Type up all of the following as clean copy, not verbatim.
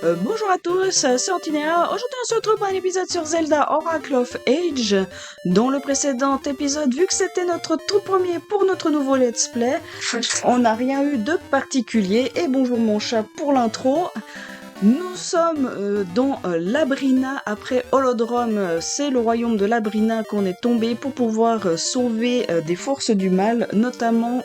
Bonjour à tous, c'est Antinéa. Aujourd'hui, on se retrouve pour un épisode sur Zelda Oracle of Age. Dans le précédent épisode, vu que c'était notre tout premier pour notre nouveau let's play, on n'a rien eu de particulier. Et bonjour mon chat pour l'intro. Nous sommes dans Labrina, après Holodrome, c'est le royaume de Labrina qu'on est tombé pour pouvoir sauver des forces du mal, notamment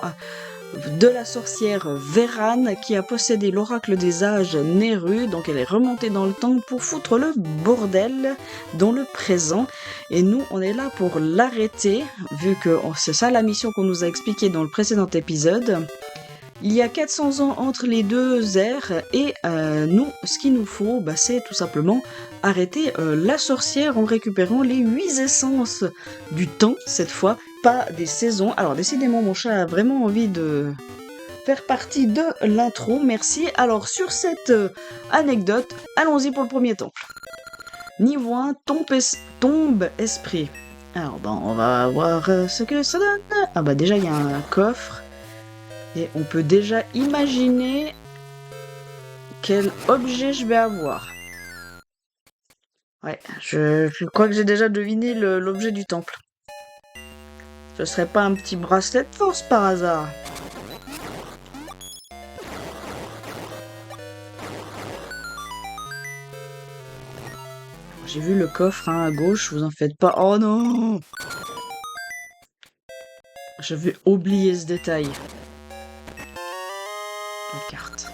de la sorcière Vérane qui a possédé l'oracle des âges Néru, donc elle est remontée dans le temps pour foutre le bordel dans le présent, et nous on est là pour l'arrêter, vu que c'est ça la mission qu'on nous a expliquée dans le précédent épisode. Il y a 400 ans entre les deux ères, et nous, ce qu'il nous faut, c'est tout simplement arrêter la sorcière en récupérant les 8 essences du temps, cette fois, pas des saisons. Alors décidément, mon chat a vraiment envie de faire partie de l'intro, merci. Alors sur cette anecdote, allons-y pour le premier temple. Niveau 1, tombe esprit. Alors on va voir ce que ça donne. Ah déjà il y a un coffre. Et on peut déjà imaginer quel objet je vais avoir. Ouais, je crois que j'ai déjà deviné l'objet du temple. Ce serait pas un petit bracelet de force par hasard? J'ai vu le coffre à gauche, vous en faites pas. Oh non! J'avais oublié ce détail. La carte.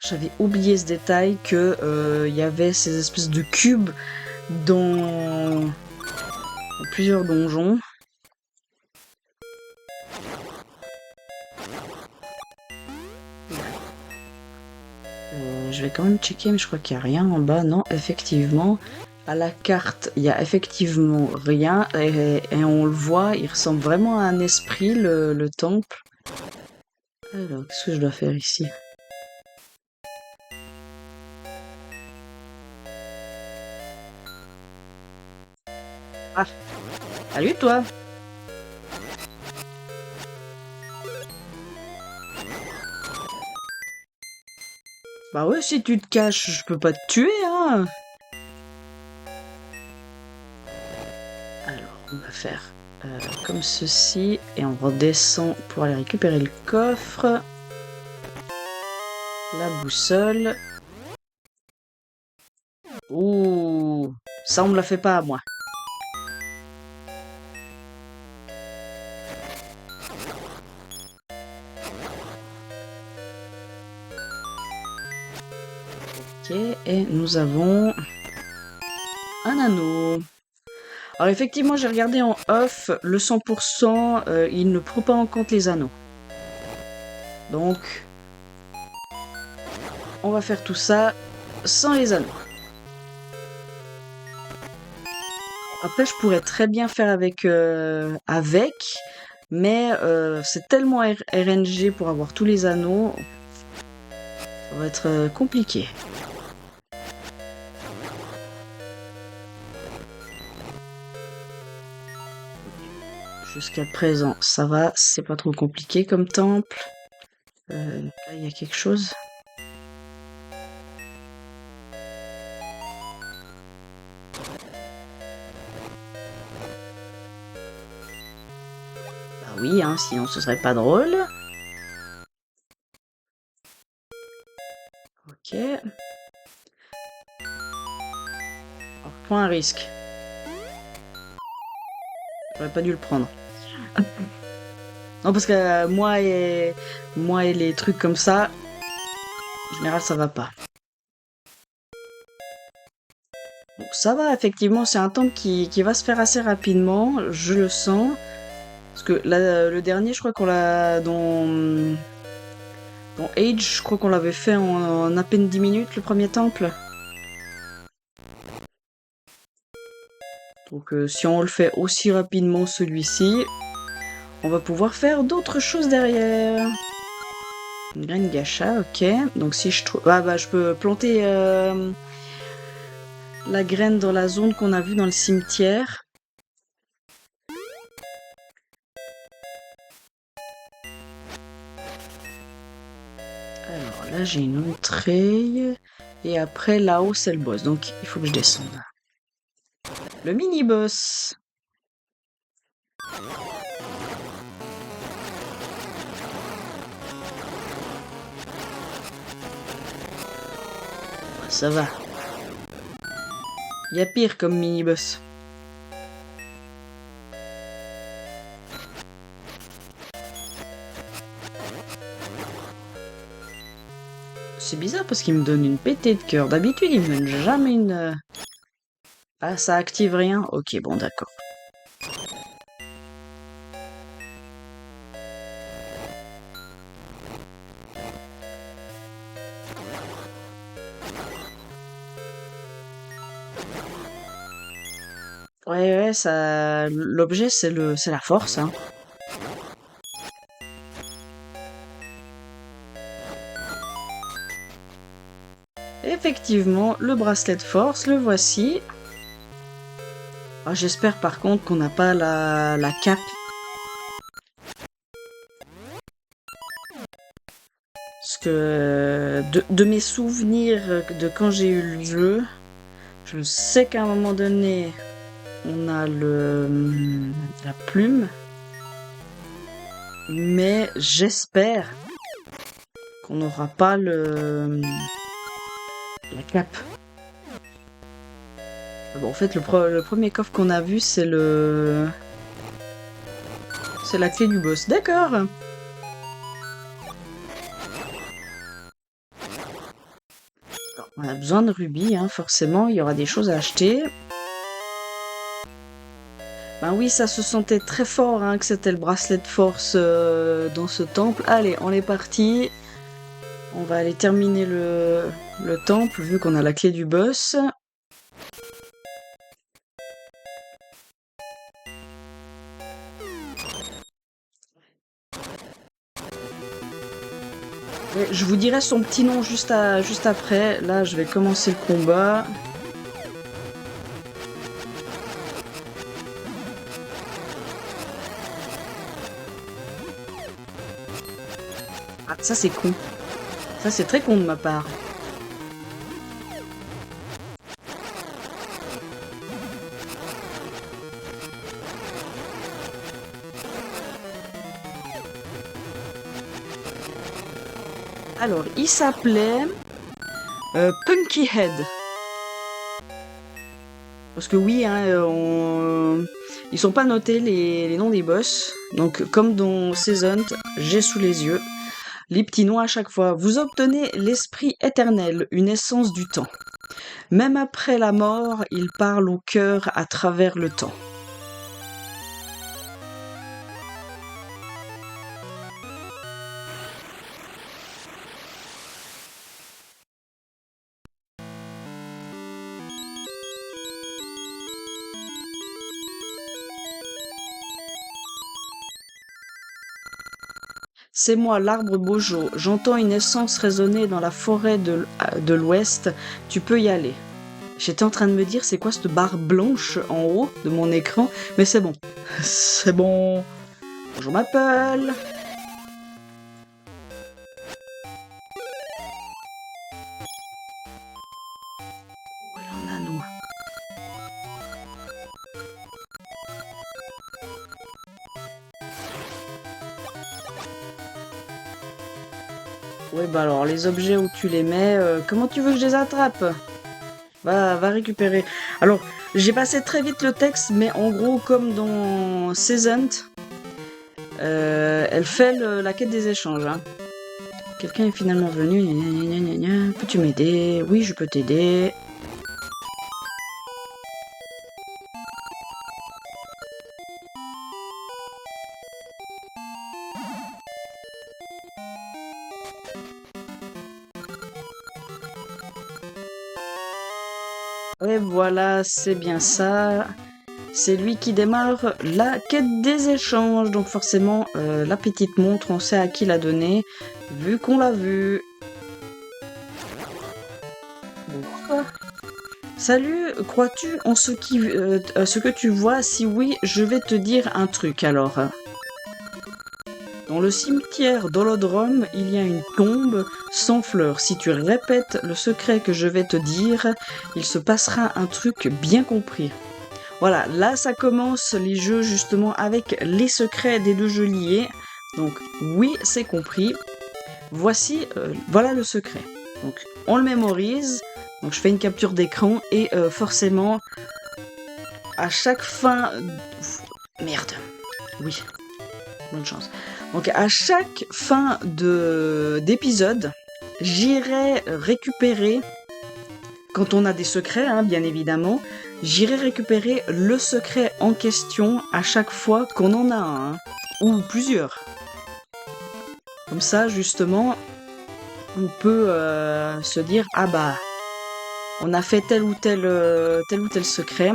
J'avais oublié ce détail que y avait ces espèces de cubes dans plusieurs donjons. Je vais quand même checker, mais je crois qu'il n'y a rien en bas. Non, effectivement, à la carte, il y a effectivement rien. Et on le voit, il ressemble vraiment à un esprit, le temple. Alors, qu'est-ce que je dois faire ici? Ah, salut toi! Bah ouais, si tu te caches, je peux pas te tuer, hein! Alors, on va faire comme ceci, et on redescend pour aller récupérer le coffre. La boussole. Ouh, ça on me la fait pas à moi. Ok, et nous avons un anneau. Alors effectivement, j'ai regardé en off, le 100%, il ne prend pas en compte les anneaux. Donc, on va faire tout ça sans les anneaux. Après, je pourrais très bien faire avec, mais c'est tellement RNG pour avoir tous les anneaux, ça va être compliqué. Jusqu'à présent, ça va, c'est pas trop compliqué comme temple. Là, il y a quelque chose. Bah oui, hein, sinon ce serait pas drôle. Ok. Alors, point à risque. J'aurais pas dû le prendre. Non, parce que moi et les trucs comme ça, en général, ça va pas. Bon, ça va, effectivement, c'est un temple qui va se faire assez rapidement, je le sens. Parce que là, le dernier, je crois qu'on l'a dans Age, je crois qu'on l'avait fait en à peine 10 minutes, le premier temple. Donc si on le fait aussi rapidement celui-ci, on va pouvoir faire d'autres choses derrière. Une graine gacha, ok. Donc si je trouve... Ah je peux planter la graine dans la zone qu'on a vue dans le cimetière. Alors là j'ai une entrée. Et après, là-haut, c'est le boss. Donc, il faut que je descende. Le mini-boss. Ça va. Il y a pire comme mini-boss. C'est bizarre parce qu'il me donne une pétée de cœur. D'habitude, il me donne jamais une... Ah, ça active rien? Ok, bon, d'accord. Ouais, ça... L'objet, c'est la force, hein. Effectivement, le bracelet de force, le voici. Ah, j'espère par contre qu'on n'a pas la cape. Parce que de mes souvenirs de quand j'ai eu le jeu, je sais qu'à un moment donné, on a la plume. Mais j'espère qu'on n'aura pas la cape. Bon, en fait, le premier coffre qu'on a vu, c'est c'est la clé du boss. D'accord. On a besoin de rubis, hein, forcément, il y aura des choses à acheter. Ben oui, ça se sentait très fort hein, que c'était le bracelet de force dans ce temple. Allez, on est parti. On va aller terminer le temple, vu qu'on a la clé du boss. Je vous dirai son petit nom juste après. Là, je vais commencer le combat. Ah, ça c'est con. Ça c'est très con de ma part. Alors, il s'appelait Punky Head. Parce que oui, hein, ils sont pas notés les noms des boss. Donc, comme dans Seasoned, j'ai sous les yeux les petits noms à chaque fois. Vous obtenez l'esprit éternel, une essence du temps. Même après la mort, il parle au cœur à travers le temps. C'est moi, l'arbre Bojo. J'entends une essence résonner dans la forêt de l'Ouest. Tu peux y aller. J'étais en train de me dire, c'est quoi cette barre blanche en haut de mon écran? Mais c'est bon. C'est bon. Bonjour Maple. Voilà un anneau. Ouais, bah alors, les objets où tu les mets, comment tu veux que je les attrape? Va récupérer. Alors, j'ai passé très vite le texte, mais en gros, comme dans Seasoned, elle fait la quête des échanges. Hein. Quelqu'un est finalement venu. Peux-tu m'aider? Oui, je peux t'aider. Et voilà, c'est bien ça. C'est lui qui démarre la quête des échanges. Donc forcément, la petite montre, on sait à qui la donner, vu qu'on l'a vue. Bonjour. Salut, crois-tu en ce que tu vois? Si oui, je vais te dire un truc alors. Dans le cimetière d'Holodrome, il y a une tombe sans fleurs. Si tu répètes le secret que je vais te dire, il se passera un truc bien compris. Voilà, là ça commence les jeux justement avec les secrets des deux jeux liés. Donc oui, c'est compris. Voici, voilà le secret. Donc on le mémorise. Donc je fais une capture d'écran et forcément, à chaque fin... Merde. Oui, bonne chance. Donc à chaque fin d'épisode, j'irai récupérer, quand on a des secrets, hein, bien évidemment, j'irai récupérer le secret en question à chaque fois qu'on en a un, hein, ou plusieurs. Comme ça, justement, on peut se dire, ah bah, on a fait tel ou tel secret.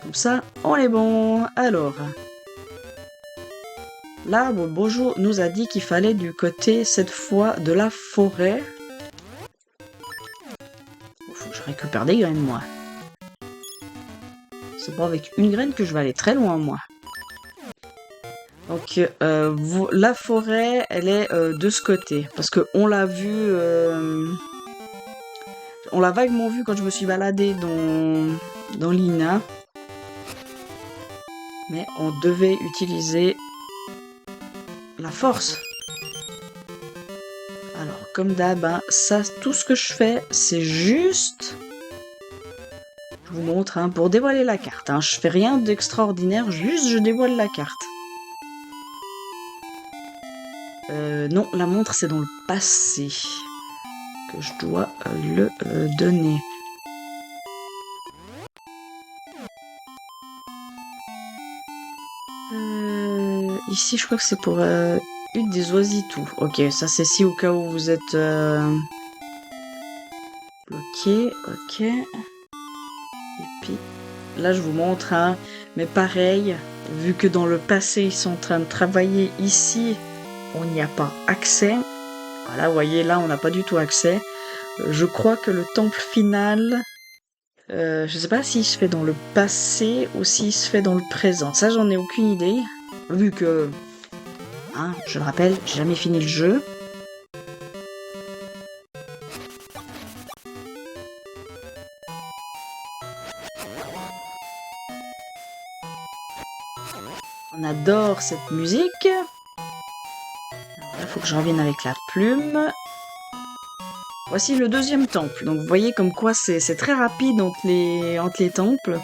Comme ça, on est bon. Alors... L'arbre Bonjour nous a dit qu'il fallait du côté, cette fois, de la forêt. Faut que je récupère des graines, moi. C'est pas avec une graine que je vais aller très loin, moi. Donc, la forêt, elle est de ce côté. Parce que on l'a vu... on l'a vaguement vu quand je me suis baladée dans l'INA. Mais on devait utiliser... la force. Alors, comme d'hab, hein, ça, tout ce que je fais, c'est juste... Je vous montre, hein, pour dévoiler la carte. Hein. Je fais rien d'extraordinaire, juste je dévoile la carte. Non, la montre, c'est dans le passé que je dois le donner. Ici, je crois que c'est pour une des oisitous. Ok, ça c'est si au cas où vous êtes bloqué. Ok. Et puis, là, je vous montre, hein, mais pareil, vu que dans le passé, ils sont en train de travailler ici, on n'y a pas accès. Voilà, vous voyez, là, on n'a pas du tout accès. Je crois que le temple final... je sais pas s'il se fait dans le passé ou s'il se fait dans le présent. Ça, j'en ai aucune idée. Vu que, hein, je le rappelle, j'ai jamais fini le jeu. On adore cette musique. Alors là, faut que je revienne avec la plume. Voici le deuxième temple. Donc vous voyez comme quoi c'est très rapide entre les temples.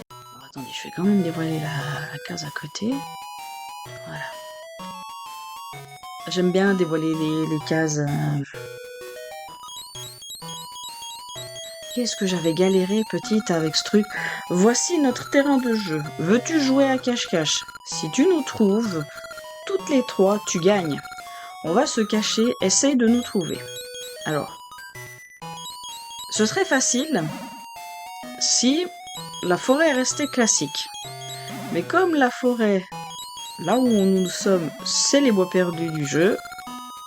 Alors, attendez, je vais quand même dévoiler la case à côté. Voilà. J'aime bien dévoiler les cases. Qu'est-ce que j'avais galéré petite avec ce truc. Voici notre terrain de jeu. Veux-tu jouer à cache-cache? Si tu nous trouves, toutes les trois, tu gagnes. On va se cacher, essaye de nous trouver. Alors, ce serait facile si la forêt restait classique. Mais comme la forêt, là où nous sommes, c'est les bois perdus du jeu,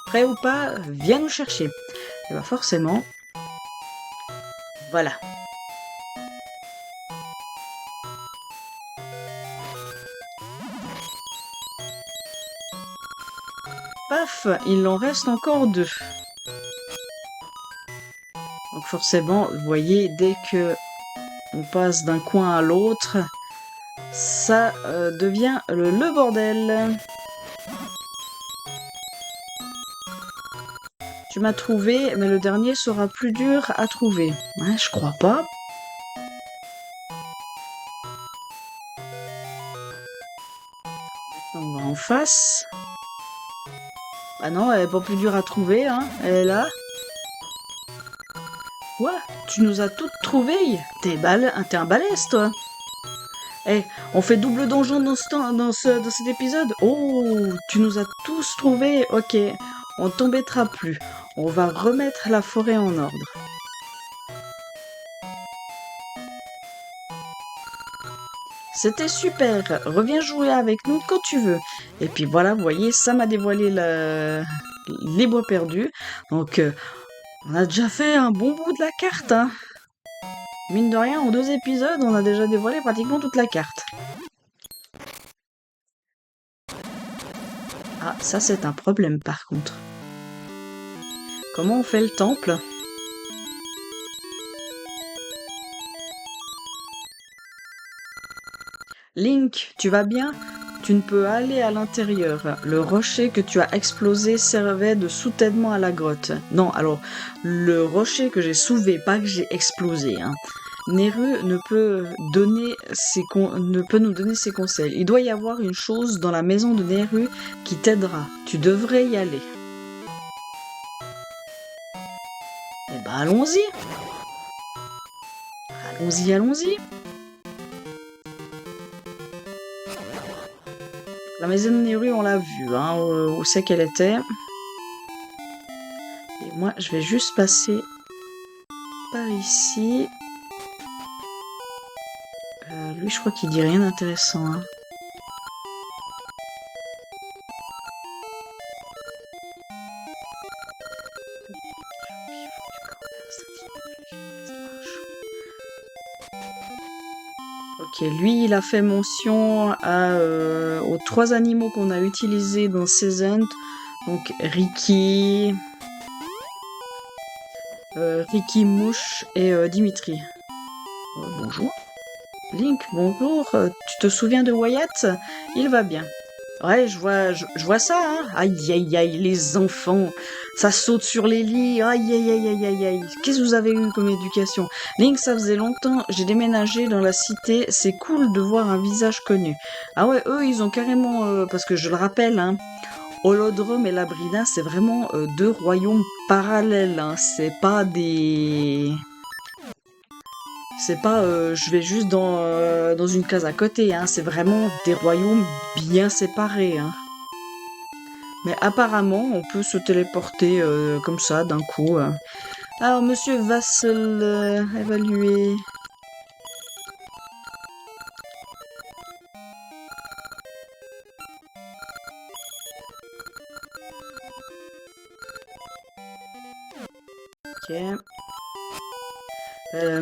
prêt ou pas, viens nous chercher. Et bah forcément, voilà. Paf, il en reste encore 2. Donc forcément, vous voyez, dès que on passe d'un coin à l'autre, ça devient le bordel. Tu m'as trouvé, mais le dernier sera plus dur à trouver. Ouais, je crois pas. Maintenant, on va en face. Ah non, elle est pas plus dure à trouver, hein. Elle est là. Quoi? Tu nous as toutes trouvées? T'es un balèze, toi. Eh, on fait double donjon dans cet épisode? Oh, tu nous as tous trouvés. Ok, on t'embêtera plus. On va remettre la forêt en ordre. C'était super. Reviens jouer avec nous quand tu veux. Et puis voilà, vous voyez, ça m'a dévoilé les bois perdus. Donc, on a déjà fait un bon bout de la carte, hein. Mine de rien, en 2 épisodes, on a déjà dévoilé pratiquement toute la carte. Ah, ça c'est un problème par contre. Comment on fait le temple? Link, tu vas bien? Tu ne peux aller à l'intérieur. Le rocher que tu as explosé servait de soutènement à la grotte. Non, alors, le rocher que j'ai soulevé, pas que j'ai explosé, hein. Neru ne peut nous donner ses conseils. Il doit y avoir une chose dans la maison de Neru qui t'aidera. Tu devrais y aller. Eh ben, allons-y. Allons-y, allons-y. La maison de Neru, on l'a vue, hein, où c'est qu'elle était. Et moi, je vais juste passer par ici. Lui, je crois qu'il dit rien d'intéressant, hein. Ok, lui, il a fait mention aux 3 animaux qu'on a utilisés dans Season. Donc, Ricky, Mouche et Dimitri. Bonjour. Link, bonjour. Tu te souviens de Wyatt? Il va bien. Ouais, je vois ça, hein. Aïe, aïe, aïe, les enfants. Ça saute sur les lits. Aïe, aïe, aïe, aïe, aïe, aïe. Qu'est-ce que vous avez eu comme éducation? Link, ça faisait longtemps. J'ai déménagé dans la cité. C'est cool de voir un visage connu. Ah ouais, eux, ils ont carrément... parce que je le rappelle, hein, Holodrum et Labrina, c'est vraiment 2 royaumes parallèles, hein. C'est pas des... C'est pas je vais juste dans une case à côté, hein. C'est vraiment des royaumes bien séparés, hein. Mais apparemment, on peut se téléporter comme ça d'un coup. Alors, monsieur va se évaluer. Ok.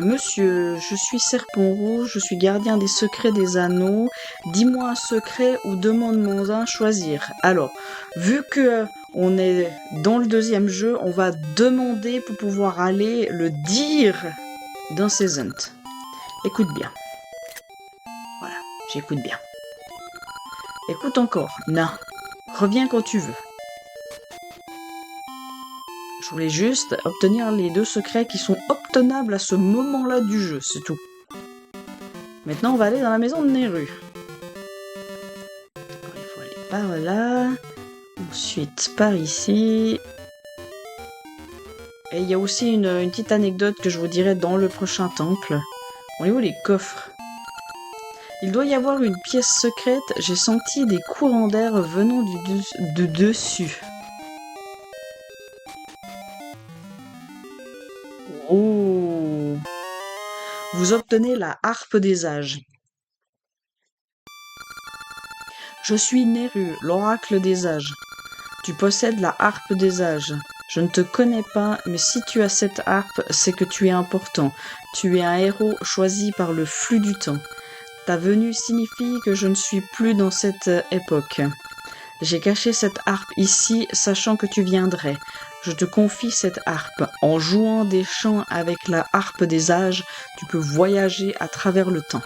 Monsieur, je suis Serpent Rouge, je suis gardien des secrets des anneaux. Dis-moi un secret ou demande-moi un choisir. Alors, vu que on est dans le 2e jeu, on va demander pour pouvoir aller le dire dans Season. Écoute bien. Voilà, j'écoute bien. Écoute encore. Non. Reviens quand tu veux. Je voulais juste obtenir les 2 secrets qui sont obtenables à ce moment-là du jeu, c'est tout. Maintenant, on va aller dans la maison de Neru. Alors, il faut aller par là. Ensuite, par ici. Et il y a aussi une petite anecdote que je vous dirai dans le prochain temple. On est où les coffres? Il doit y avoir une pièce secrète. J'ai senti des courants d'air venant de dessus. Oh! Vous obtenez la harpe des âges. Je suis Neru, l'oracle des âges. Tu possèdes la harpe des âges. Je ne te connais pas, mais si tu as cette harpe, c'est que tu es important. Tu es un héros choisi par le flux du temps. Ta venue signifie que je ne suis plus dans cette époque. J'ai caché cette harpe ici, sachant que tu viendrais. Je te confie cette harpe. En jouant des chants avec la harpe des âges, tu peux voyager à travers le temps.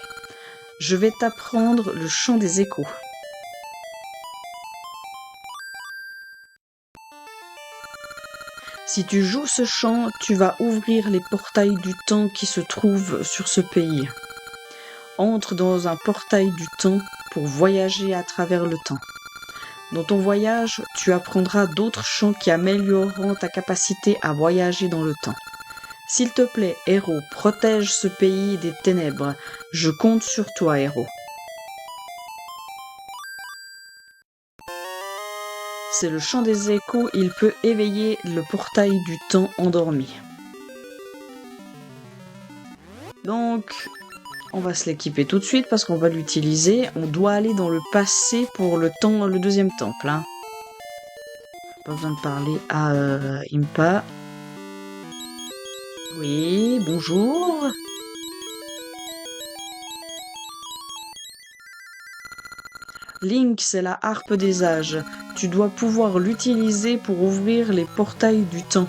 Je vais t'apprendre le chant des échos. Si tu joues ce chant, tu vas ouvrir les portails du temps qui se trouvent sur ce pays. Entre dans un portail du temps pour voyager à travers le temps. Dans ton voyage, tu apprendras d'autres chants qui amélioreront ta capacité à voyager dans le temps. S'il te plaît, héros, protège ce pays des ténèbres. Je compte sur toi, héros. C'est le chant des échos, il peut éveiller le portail du temps endormi. Donc, on va se l'équiper tout de suite parce qu'on va l'utiliser. On doit aller dans le passé pour le 2e temple, hein. Pas besoin de parler à Impa. Oui, bonjour. Link, c'est la harpe des âges. Tu dois pouvoir l'utiliser pour ouvrir les portails du temps.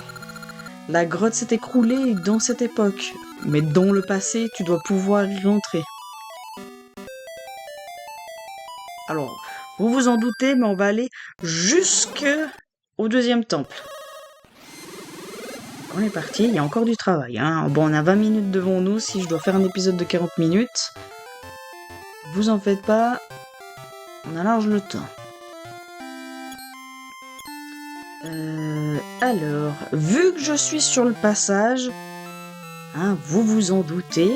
La grotte s'est écroulée dans cette époque, mais dans le passé, tu dois pouvoir y rentrer. Alors, vous vous en doutez, mais on va aller jusqu'au deuxième temple. On est parti, il y a encore du travail. Hein. Bon, on a 20 minutes devant nous si je dois faire un épisode de 40 minutes. Vous en faites pas, on a large le temps. Alors, vu que je suis sur le passage, hein, vous vous en doutez,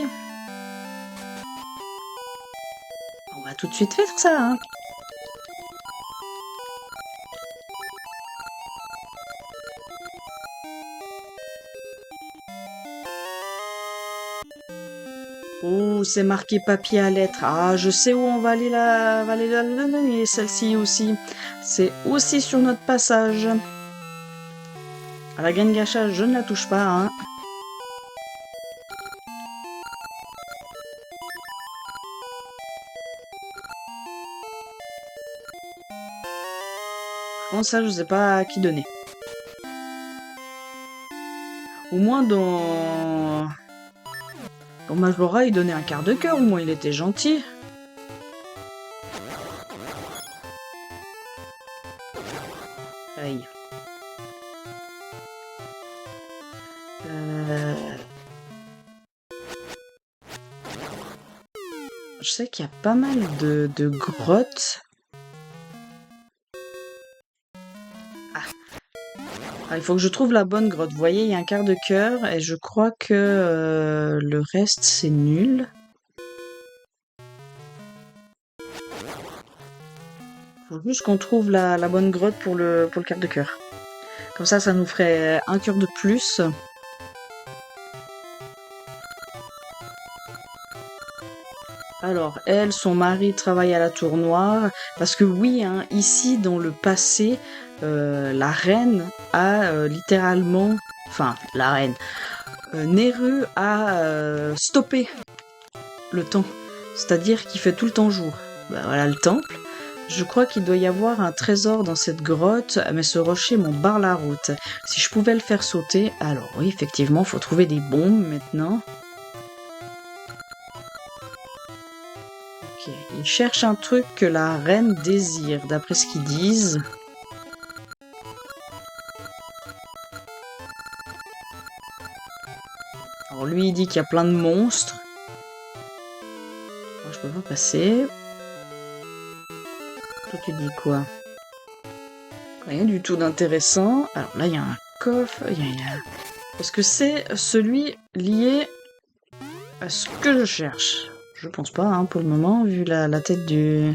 on va tout de suite faire ça. Hein. Oh, c'est marqué papier à lettres. Ah, je sais où on va aller la donner, celle-ci aussi. C'est aussi sur notre passage. À la graine gâchage, je ne la touche pas, hein. Bon, ça, je sais pas à qui donner. Au moins, dans Majora, il donnait un quart de cœur, au moins, il était gentil. Aïe. Je sais qu'il y a pas mal de grottes. Ah, il faut que je trouve la bonne grotte. Vous voyez, il y a un quart de cœur et je crois que le reste, c'est nul. Faut juste qu'on trouve la bonne grotte pour le quart de cœur. Comme ça nous ferait un cœur de plus. Alors, elle, son mari travaille à la Tour Noire. Parce que oui, hein, ici, dans le passé, la reine a littéralement... Enfin, la reine. Neru a stoppé le temps. C'est-à-dire qu'il fait tout le temps jour. Bah, voilà le temple. Je crois qu'il doit y avoir un trésor dans cette grotte, mais ce rocher m'en barre la route. Si je pouvais le faire sauter... Alors oui, effectivement, faut trouver des bombes maintenant. Ok, ils cherchent un truc que la reine désire, d'après ce qu'ils disent. Alors lui, il dit qu'il y a plein de monstres. Alors, je peux pas passer. Toi, tu dis quoi? Rien du tout d'intéressant. Alors là, il y a un coffre. Est-ce que c'est celui lié à ce que je cherche? Je pense pas, hein, pour le moment, vu la tête du...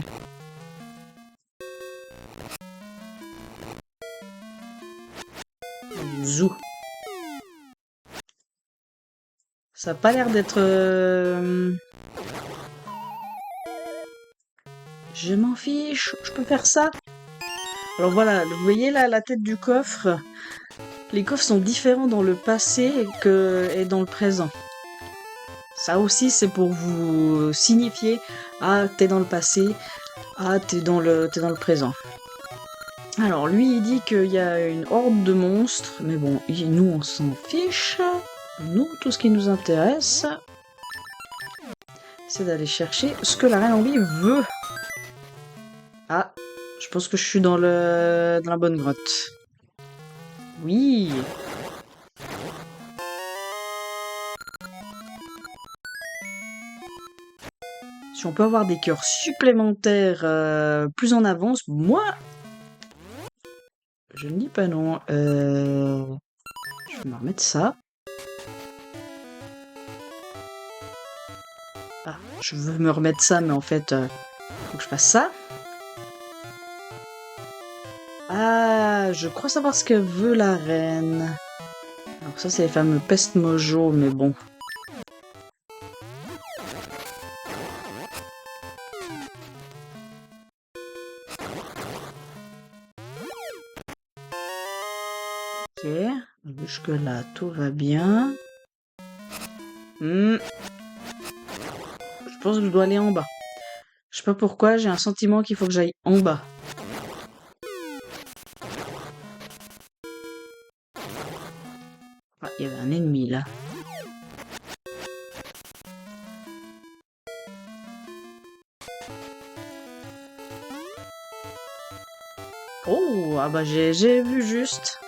Zou. Ça a pas l'air d'être... Je m'en fiche, je peux faire ça. Alors voilà, vous voyez là la tête du coffre. Les coffres sont différents dans le passé et dans le présent. Ça aussi, c'est pour vous signifier « Ah, t'es dans le passé, ah, t'es dans le présent ». Alors, lui, il dit qu'il y a une horde de monstres, mais bon, nous, on s'en fiche. Nous, tout ce qui nous intéresse, c'est d'aller chercher ce que la reine Ambi veut. Ah, je pense que je suis dans la bonne grotte. Oui. Si on peut avoir des cœurs supplémentaires plus en avance, moi, je ne dis pas non. Je vais me remettre ça. Ah, je veux me remettre ça, mais en fait, faut que je fasse ça. Ah, je crois savoir ce que veut la reine. Alors ça, c'est les fameux pest mojo, mais bon. Ok, jusque-là, tout va bien. Je pense que je dois aller en bas. sais pas pourquoi, j'ai un sentiment qu'il faut que j'aille en bas. Ah, il y avait un ennemi là. Oh, ah bah j'ai vu juste.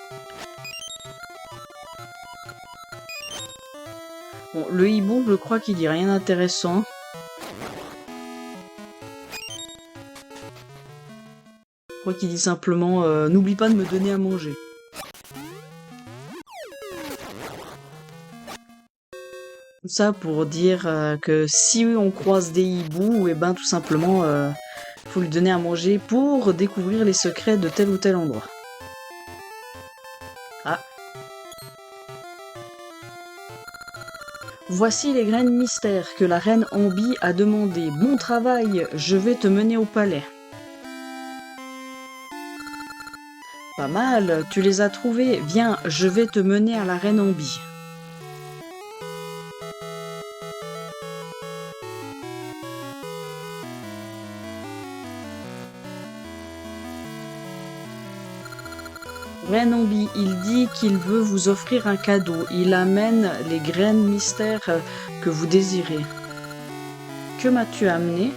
Bon, le hibou, je crois qu'il dit rien d'intéressant. Je crois qu'il dit simplement n'oublie pas de me donner à manger. Ça pour dire que si on croise des hiboux, et ben tout simplement faut lui donner à manger pour découvrir les secrets de tel ou tel endroit. Ah. Voici les graines mystères que la reine Ambi a demandé. Bon travail, je vais te mener au palais. Pas mal, tu les as trouvées. Viens, je vais te mener à la reine Ambi. Reine Ambi, il dit qu'il veut vous offrir un cadeau. Il amène les graines mystères que vous désirez. Que m'as-tu amené?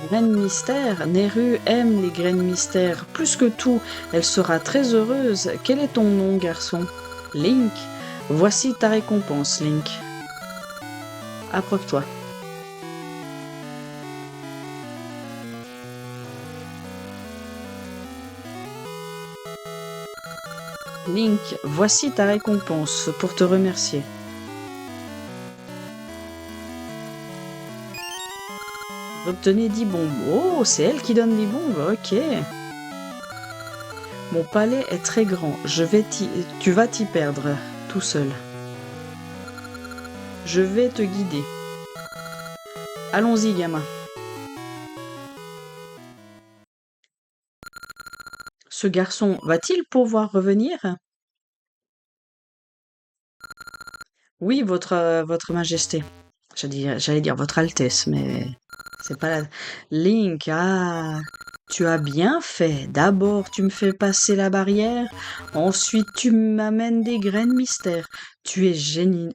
Graines mystères, Neru aime les graines mystères. Plus que tout, elle sera très heureuse. Quel est ton nom, garçon? Link. Voici ta récompense, Link. Approche-toi. Link, voici ta récompense pour te remercier. Obtenez 10 bombes. Oh, c'est elle qui donne les bombes, ok. Mon palais est très grand, tu vas t'y perdre, tout seul. Je vais te guider. Allons-y, gamin. Ce garçon va-t-il pouvoir revenir? Oui, votre majesté. J'allais dire votre altesse, mais c'est pas la... Link, ah, tu as bien fait. D'abord, tu me fais passer la barrière. Ensuite, tu m'amènes des graines mystères. Tu es génial.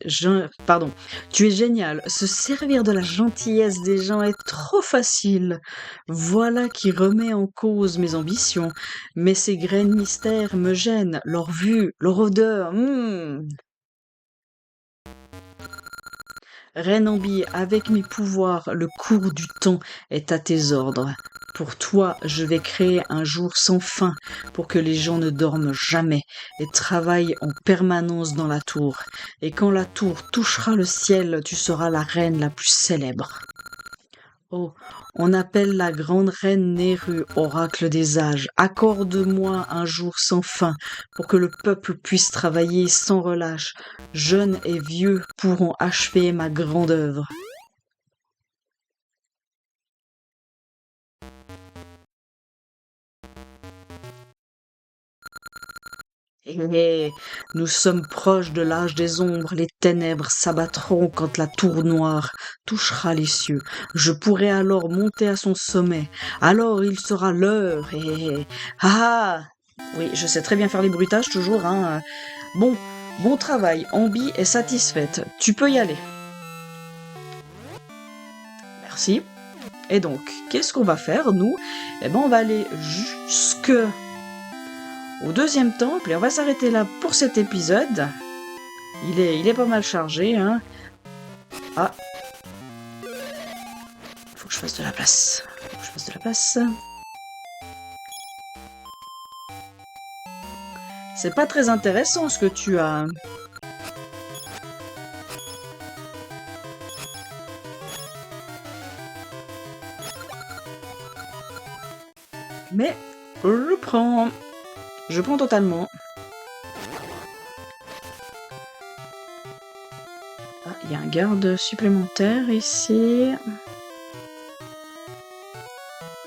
Se servir de la gentillesse des gens est trop facile. Voilà qui remet en cause mes ambitions. Mais ces graines mystères me gênent. Leur vue, leur odeur. Reine Ambi, avec mes pouvoirs, le cours du temps est à tes ordres. Pour toi, je vais créer un jour sans fin pour que les gens ne dorment jamais et travaillent en permanence dans la tour. Et quand la tour touchera le ciel, tu seras la reine la plus célèbre. Oh, on appelle la grande reine Neru, oracle des âges. Accorde-moi un jour sans fin pour que le peuple puisse travailler sans relâche. Jeunes et vieux pourront achever ma grande œuvre. Et nous sommes proches de l'âge des ombres, les ténèbres s'abattront quand la tour noire touchera les cieux. Je pourrai alors monter à son sommet. Alors il sera l'heure et... Ah! Oui, je sais très bien faire les bruitages toujours, hein. Bon, bon travail, Ambi est satisfaite. Tu peux y aller. Merci. Et donc, qu'est-ce qu'on va faire, nous? Eh ben, on va aller jusque au deuxième temple et on va s'arrêter là pour cet épisode. Il est pas mal chargé, hein. Ah. Faut que je fasse de la place. C'est pas très intéressant ce que tu as. Mais je prends. Je prends totalement. Ah, il y a un garde supplémentaire ici.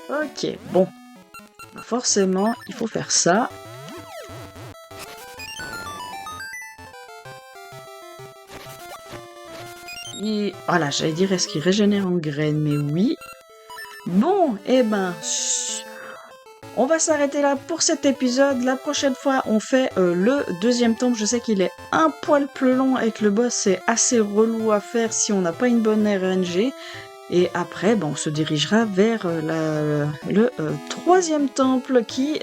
Ok, bon. Forcément, il faut faire ça. Voilà, j'allais dire est-ce qu'il régénère en graines, mais oui. Bon, on va s'arrêter là pour cet épisode. La prochaine fois, on fait le deuxième temple. Je sais qu'il est un poil plus long avec le boss, c'est assez relou à faire si on n'a pas une bonne RNG. Et après, on se dirigera vers le troisième temple qui...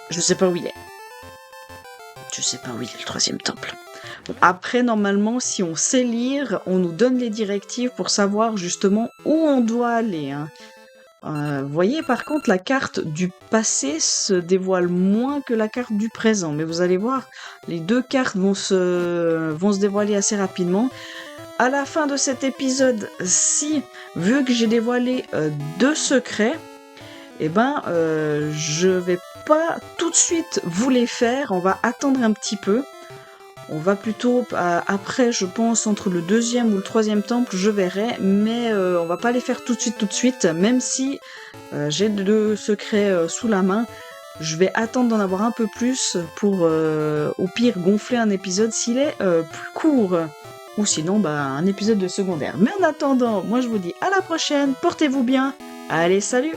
je sais pas où il est. Je sais pas où il est le troisième temple. Bon, après, normalement, si on sait lire, on nous donne les directives pour savoir justement où on doit aller. Vous voyez, par contre, la carte du passé se dévoile moins que la carte du présent. Mais vous allez voir, les deux cartes vont se dévoiler assez rapidement. À la fin de cet épisode, vu que j'ai dévoilé 2 secrets, je vais pas tout de suite vous les faire, on va attendre un petit peu. On va plutôt, après, je pense, entre le deuxième ou le troisième temple, je verrai, mais on va pas les faire tout de suite, même si j'ai 2 secrets sous la main. Je vais attendre d'en avoir un peu plus pour, au pire, gonfler un épisode s'il est plus court. Ou sinon, un épisode de secondaire. Mais en attendant, moi je vous dis à la prochaine, portez-vous bien, allez, salut!